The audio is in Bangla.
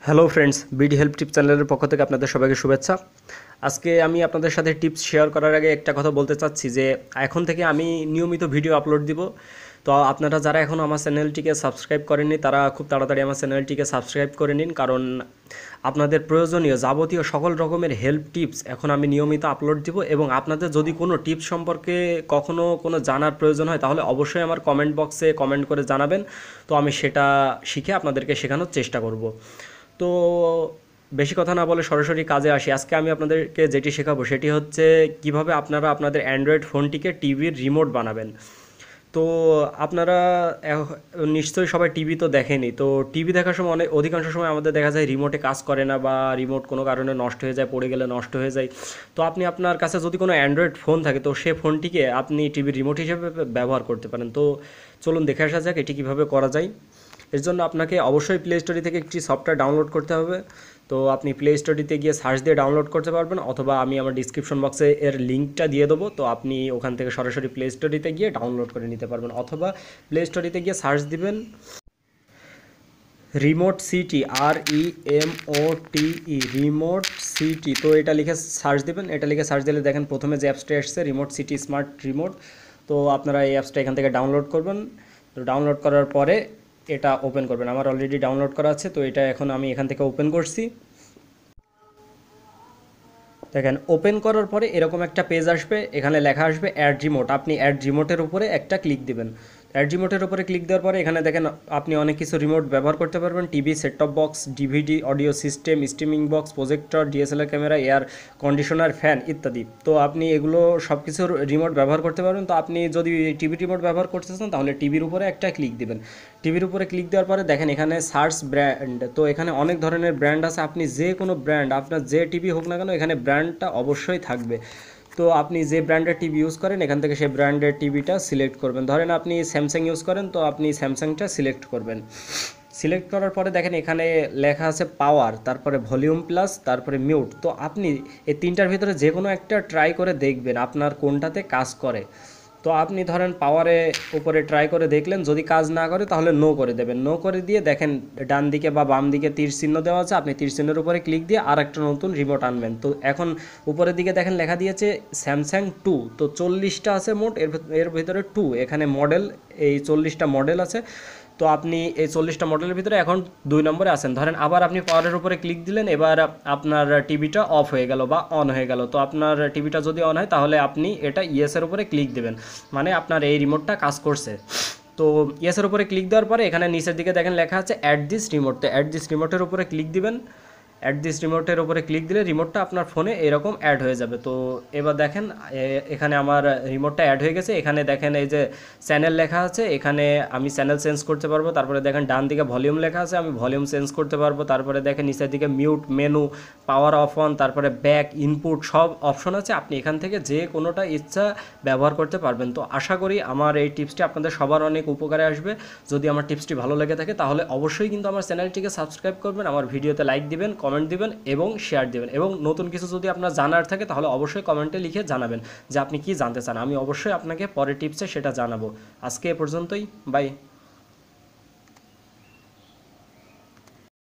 হ্যালো ফ্রেন্ডস, বিডি হেল্প টিপ চ্যানেলের পক্ষ থেকে আপনাদের সবাইকে শুভেচ্ছা। আজকে আমি আপনাদের সাথে টিপস শেয়ার করার আগে একটা কথা বলতে চাচ্ছি যে এখন থেকে আমি নিয়মিত ভিডিও আপলোড দিব। তো আপনারা যারা এখনও আমার চ্যানেলটিকে সাবস্ক্রাইব করেননি তারা খুব তাড়াতাড়ি আমার চ্যানেলটিকে সাবস্ক্রাইব করে নিন, কারণ আপনাদের প্রয়োজনীয় যাবতীয় সকল রকমের হেল্প টিপস এখন আমি নিয়মিত আপলোড দিব। এবং আপনাদের যদি কোনো টিপস সম্পর্কে কখনও কোনো জানার প্রয়োজন হয় তাহলে অবশ্যই আমার কমেন্ট বক্সে কমেন্ট করে জানাবেন। তো আমি সেটা শিখে আপনাদেরকে শেখানোর চেষ্টা করব। তো বেশি কথা না বলে সরাসরি কাজে আসি। আজকে আমি আপনাদেরকে যেটি শেখাবো সেটি হচ্ছে কিভাবে আপনারা আপনাদের অ্যান্ড্রয়েড ফোনটিকে টিভির রিমোট বানাবেন। তো আপনারা নিশ্চয়ই সবাই টিভি তো দেখেনি। তো টিভি দেখার সময় অধিকাংশ সময় আমাদের দেখা যায় রিমোটে কাজ করে না, বা রিমোট কোনো কারণে নষ্ট হয়ে যায়, পড়ে গেলে নষ্ট হয়ে যায়। তো আপনি আপনার কাছে যদি কোনো অ্যান্ড্রয়েড ফোন থাকে তো সে ফোনটিকে আপনি টিভির রিমোট হিসেবে ব্যবহার করতে পারেন। তো চলুন দেখে আসা যাক এটি কীভাবে করা যায়। এর জন্য আপনাকে অবশ্যই প্লে স্টোরি থেকে একটি সফটওয়্যার ডাউনলোড করতে হবে। তো আপনি প্লে স্টোরিতে গিয়ে সার্চ দিয়ে ডাউনলোড করতে পারবেন, অথবা আমি আমার ডিসক্রিপশন বক্সে এর লিঙ্কটা দিয়ে দেবো। তো আপনি ওখান থেকে সরাসরি প্লে স্টোরিতে গিয়ে ডাউনলোড করে নিতে পারবেন, অথবা প্লে স্টোরিতে গিয়ে সার্চ দিবেন remote city, REMOTE, remote city. তো এটা লিখে সার্চ দিবেন। এটা লিখে সার্চ দিলে দেখেন প্রথমে যে অ্যাপসটা এসছে রিমোট সিটি স্মার্ট রিমোট। তো আপনারা এই অ্যাপসটা এখান থেকে ডাউনলোড করবেন। তো ডাউনলোড করার পরে এটা ওপেন করবেন। আমার অলরেডি ডাউনলোড করা আছে, তো এটা এখন আমি এখান থেকে ওপেন করছি। দেখেন ওপেন করার পরে এরকম একটা পেজ আসবে, এখানে লেখা আসবে অ্যাড রিমোট। আপনি অ্যাড রিমোটের উপরে একটা ক্লিক দিবেন। অ্যাড রিমোটের উপরে ক্লিক দেওয়ার পরে এখানে দেখেন আপনি অনেক কিছু রিমোট ব্যবহার করতে পারবেন: TV, set top box, DVD, audio system, streaming box, projector, DSLR camera, air conditioner, fan ইত্যাদি। তো আপনি এগুলো সব কিছুর রিমোট ব্যবহার করতে পারবেন। তো আপনি যদি টিভি রিমোট ব্যবহার করতেছেন তাহলে টিভির উপরে একটা ক্লিক দিবেন। টিভির উপরে ক্লিক দেওয়ার পরে দেখেন এখানে সার্চ ব্র্যান্ড। তো এখানে অনেক ধরনের ব্র্যান্ড আছে, আপনি যে কোনো ব্র্যান্ড, আপনার যে টিভি হোক না কেন এখানে ব্র্যান্ডটা অবশ্যই থাকবে। তো আপনি যে ব্র্যান্ডের টিভি ইউজ করেন এখান থেকে সেই ব্র্যান্ডের টিভিটা সিলেক্ট করবেন। ধরেন আপনি স্যামসাং ইউজ করেন, তো আপনি স্যামসাংটা সিলেক্ট করবেন। সিলেক্ট করার পরে দেখেন এখানে লেখা আছে পাওয়ার, তারপরে ভলিউম প্লাস, তারপরে মিউট। তো আপনি এই তিনটার ভিতরে যে কোনো একটা ট্রাই করে দেখবেন আপনার কোনটাতে কাজ করে। তো আপনি ধরেন পাওয়ারে উপরে ট্রাই করে দেখলেন, যদি কাজ না করে তাহলে নো করে দেবেন। নো করে দিয়ে দেখেন ডান দিকে বা বাম দিকে তীর চিহ্ন দেওয়া আছে, আপনি তীর চিহ্নের উপরে ক্লিক দিয়ে আর একটা নতুন রিমোট আনবেন। তো এখন উপরের দিকে দেখেন লেখা দিয়েছে স্যামসাং 2। তো 40টা আছে মোট, এর ভিতরে 2 এখানে মডেল, এই 40টা মডেল আছে। তো আপনি এই 40টা মডেলের ভিতরে এখন 2 নম্বরে আছেন। ধরেন আবার আপনি পাওয়ারের উপরে ক্লিক দিলেন, এবার আপনার টিভিটা অফ হয়ে গেল বা অন হয়ে গেল। তো আপনার টিভিটা যদি অন হয় তাহলে আপনি এটা ইয়েসের উপরে ক্লিক দেবেন, মানে আপনার এই রিমোটটা কাজ করছে। তো ইয়েসের উপরে ক্লিক দেওয়ার পরে এখানে নিচের দিকে দেখেন লেখা আছে অ্যাড দিস রিমোট। তো অ্যাড দিস রিমোটের উপরে ক্লিক দিবেন। অ্যাড দিস রিমোটের উপরে ক্লিক দিলে রিমোটটা আপনার ফোনে এরকম অ্যাড হয়ে যাবে। তো এবার দেখেন এখানে আমার রিমোটটা অ্যাড হয়ে গেছে। এখানে দেখেন এই যে চ্যানেল লেখা আছে, এখানে আমি চ্যানেল চেঞ্জ করতে পারবো। তারপরে দেখেন ডান দিকে ভলিউম লেখা আছে, আমি ভলিউম চেঞ্জ করতে পারবো। তারপরে দেখেন নিচের দিকে mute, menu, power of on, তারপরে ব্যাক, ইনপুট সব অপশন আছে। আপনি এখান থেকে যে কোনোটা ইচ্ছা ব্যবহার করতে পারবেন। তো আশা করি আমার এই টিপসটি আপনাদের সবার অনেক উপকারে আসবে। যদি আমার টিপসটি ভালো লেগে থাকে তাহলে অবশ্যই কিন্তু আমার চ্যানেলটিকে সাবস্ক্রাইব করবেন, আমার ভিডিওতে লাইক দিবেন, কমেন্ট দিবেন এবং শেয়ার দিবেন। এবং নতুন কিছু যদি আপনার জানার থাকে তাহলে অবশ্যই কমেন্টে লিখে জানাবেন যে আপনি কি জানতে চান। আমি অবশ্যই আপনাকে পরের টিপসে সেটা জানাবো। আজকে এ পর্যন্তই, বাই।